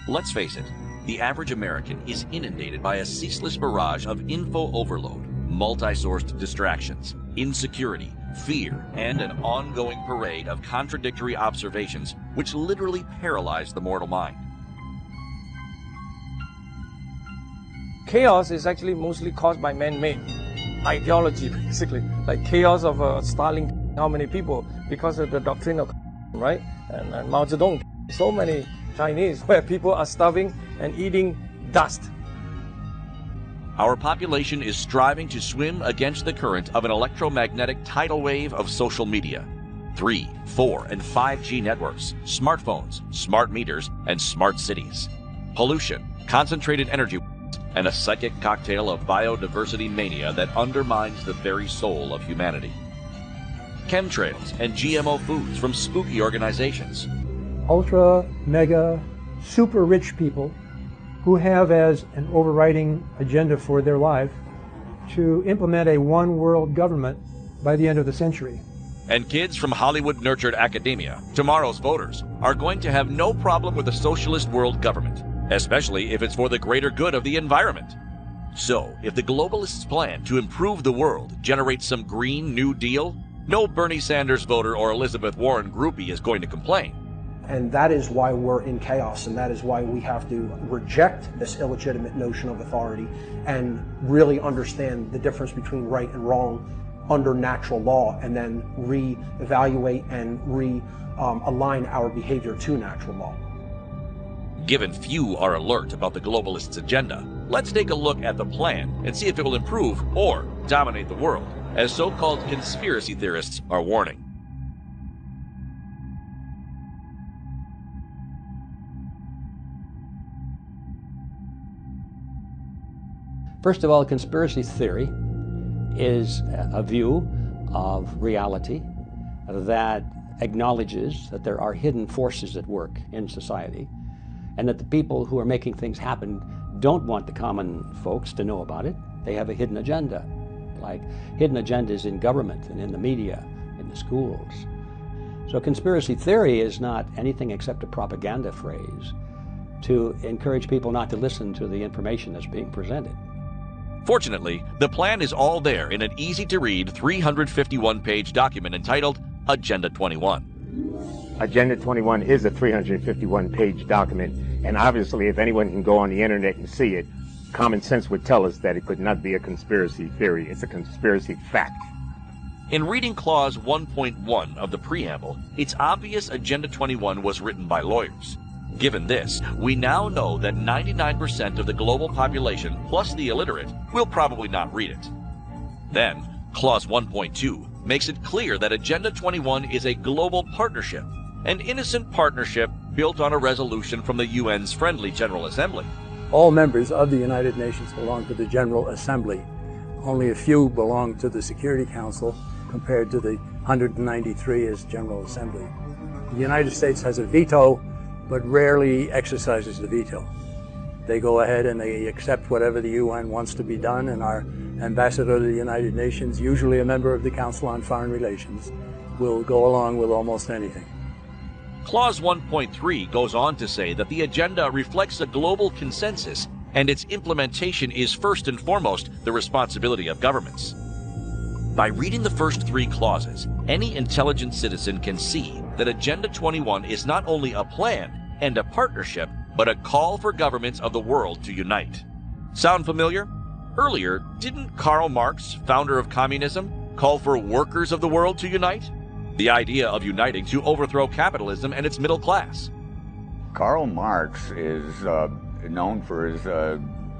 Let's face it, the average American is inundated by a ceaseless barrage of info overload, multi-sourced distractions, insecurity, fear, and an ongoing parade of contradictory observations which literally paralyze the mortal mind. Chaos is actually mostly caused by man-made ideology, basically. Like chaos of starving how many people because of the doctrine of right? And Mao Zedong. So many Chinese where people are starving and eating dust. Our population is striving to swim against the current of an electromagnetic tidal wave of social media. 3, 4, and 5G networks, smartphones, smart meters, and smart cities. Pollution, concentrated energy, and a psychic cocktail of biodiversity mania that undermines the very soul of humanity. Chemtrails and GMO foods from spooky organizations. Ultra, mega, super rich people who have as an overriding agenda for their life to implement a one-world government by the end of the century. And kids from Hollywood-nurtured academia, tomorrow's voters, are going to have no problem with a socialist world government, especially if it's for the greater good of the environment. So, if the globalists' plan to improve the world generates some Green New Deal, no Bernie Sanders voter or Elizabeth Warren groupie is going to complain. And that is why we're in chaos, and that is why we have to reject this illegitimate notion of authority and really understand the difference between right and wrong under natural law, and then re-evaluate and align our behavior to natural law. Given few are alert about the globalists' agenda, let's take a look at the plan and see if it will improve or dominate the world, as so-called conspiracy theorists are warning. First of all, conspiracy theory is a view of reality that acknowledges that there are hidden forces at work in society, and that the people who are making things happen don't want the common folks to know about it. They have a hidden agenda, like hidden agendas in government and in the media, in the schools. So conspiracy theory is not anything except a propaganda phrase to encourage people not to listen to the information that's being presented. Fortunately, the plan is all there in an easy-to-read 351-page document entitled Agenda 21. Agenda 21 is a 351-page document, and obviously if anyone can go on the internet and see it, common sense would tell us that it could not be a conspiracy theory. It's a conspiracy fact. In reading Clause 1.1 of the preamble, it's obvious Agenda 21 was written by lawyers. Given this, we now know that 99% of the global population, plus the illiterate, will probably not read it. Then, Clause 1.2 makes it clear that Agenda 21 is a global partnership, an innocent partnership built on a resolution from the UN's Friendly General Assembly. All members of the United Nations belong to the General Assembly. Only a few belong to the Security Council compared to the 193 as General Assembly. The United States has a veto, but rarely exercises the veto. They go ahead and they accept whatever the UN wants to be done, and our ambassador to the United Nations, usually a member of the Council on Foreign Relations, will go along with almost anything. Clause 1.3 goes on to say that the agenda reflects a global consensus, and its implementation is first and foremost the responsibility of governments. By reading the first three clauses, any intelligent citizen can see that Agenda 21 is not only a plan and a partnership, but a call for governments of the world to unite. Sound familiar? Earlier, didn't Karl Marx, founder of communism, call for workers of the world to unite? The idea of uniting to overthrow capitalism and its middle class. Karl Marx is known for his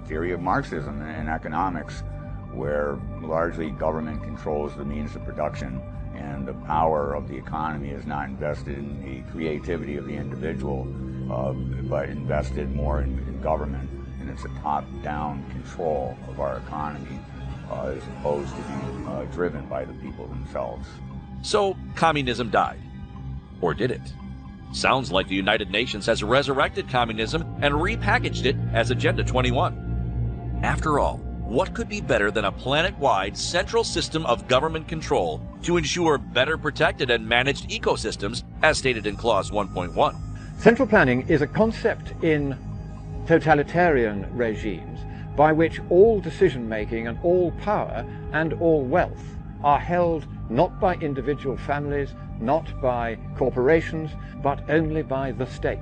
theory of Marxism and economics, where largely government controls the means of production and the power of the economy is not invested in the creativity of the individual, but invested more in government. And it's a top-down control of our economy as opposed to being driven by the people themselves. So, communism died. Or did it? Sounds like the United Nations has resurrected communism and repackaged it as Agenda 21. After all, what could be better than a planet-wide central system of government control to ensure better protected and managed ecosystems, as stated in Clause 1.1? Central planning is a concept in totalitarian regimes by which all decision-making and all power and all wealth are held not by individual families, not by corporations, but only by the state.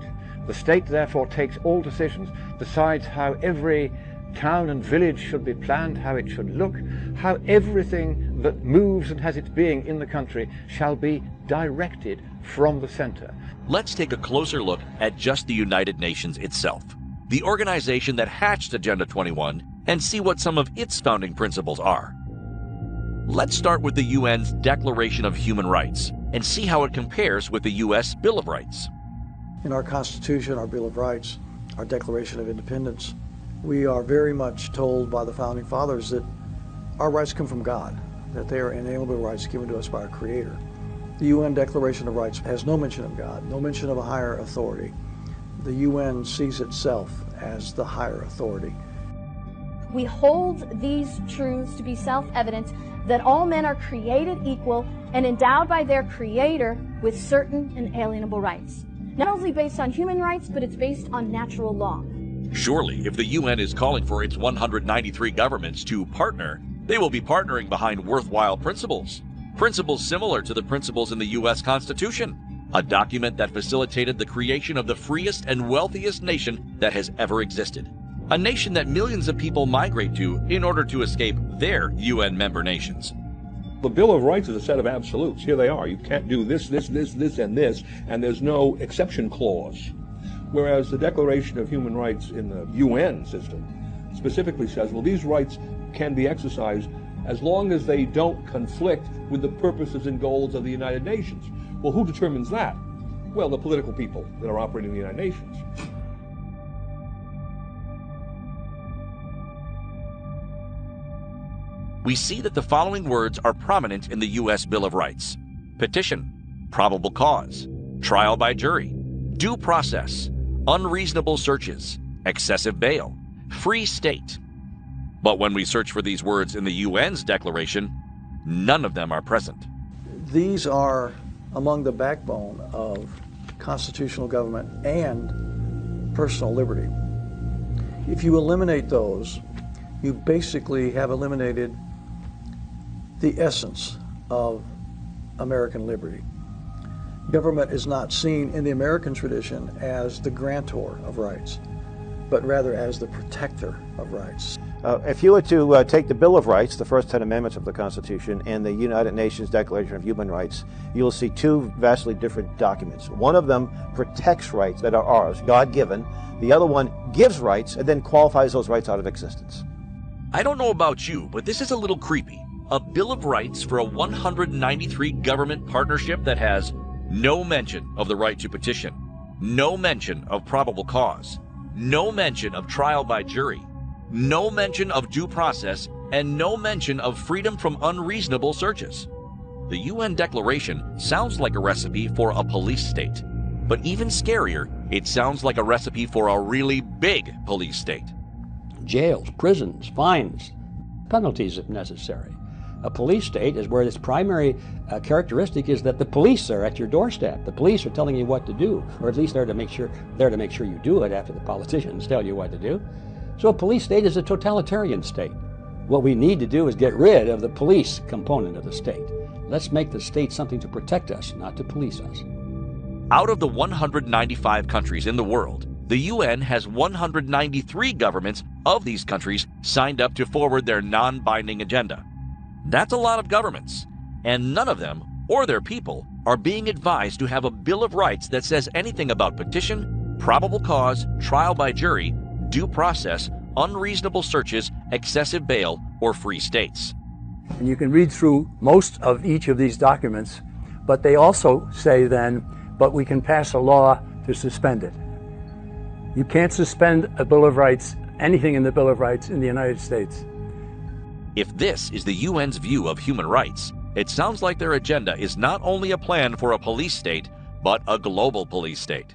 The state therefore takes all decisions, decides how every town and village should be planned, how it should look, how everything that moves and has its being in the country shall be directed from the center. Let's take a closer look at just the United Nations itself, the organization that hatched Agenda 21, and see what some of its founding principles are. Let's start with the UN's Declaration of Human Rights and see how it compares with the U.S. Bill of Rights. In our Constitution, our Bill of Rights, our Declaration of Independence, we are very much told by the Founding Fathers that our rights come from God, that they are inalienable rights given to us by our Creator. The UN Declaration of Rights has no mention of God, no mention of a higher authority. The UN sees itself as the higher authority. We hold these truths to be self-evident, that all men are created equal and endowed by their Creator with certain inalienable rights. Not only based on human rights, but it's based on natural law. Surely, if the UN is calling for its 193 governments to partner, they will be partnering behind worthwhile principles. Principles similar to the principles in the U.S. Constitution, a document that facilitated the creation of the freest and wealthiest nation that has ever existed. A nation that millions of people migrate to in order to escape their UN member nations. The Bill of Rights is a set of absolutes. Here they are. You can't do this, and this, and there's no exception clause. Whereas the Declaration of Human Rights in the UN system specifically says, well, these rights can be exercised as long as they don't conflict with the purposes and goals of the United Nations. Well, who determines that? Well, the political people that are operating the United Nations. We see that the following words are prominent in the U.S. Bill of Rights: petition, probable cause, trial by jury, due process, unreasonable searches, excessive bail, free state. But when we search for these words in the UN's declaration, none of them are present. These are among the backbone of constitutional government and personal liberty. If you eliminate those, you basically have eliminated the essence of American liberty. Government is not seen in the American tradition as the grantor of rights, but rather as the protector of rights. If you were to take the Bill of Rights, the first 10 amendments of the Constitution, and the United Nations Declaration of Human Rights, you'll see two vastly different documents. One of them protects rights that are ours, God-given. The other one gives rights and then qualifies those rights out of existence. I don't know about you, but this is a little creepy. A Bill of Rights for a 193 government partnership that has no mention of the right to petition, no mention of probable cause, no mention of trial by jury, no mention of due process, and no mention of freedom from unreasonable searches. The UN Declaration sounds like a recipe for a police state. But even scarier, it sounds like a recipe for a really big police state. Jails, prisons, fines, penalties if necessary. A police state is where its primary characteristic is that the police are at your doorstep. The police are telling you what to do, or at least they're to make sure you do it after the politicians tell you what to do. So a police state is a totalitarian state. What we need to do is get rid of the police component of the state. Let's make the state something to protect us, not to police us. Out of the 195 countries in the world, the UN has 193 governments of these countries signed up to forward their non-binding agenda. That's a lot of governments, and none of them, or their people, are being advised to have a Bill of Rights that says anything about petition, probable cause, trial by jury, due process, unreasonable searches, excessive bail, or free states. And you can read through most of each of these documents, but they also say then, but we can pass a law to suspend it. You can't suspend a Bill of Rights, anything in the Bill of Rights in the United States. If this is the UN's view of human rights, it sounds like their agenda is not only a plan for a police state, but a global police state.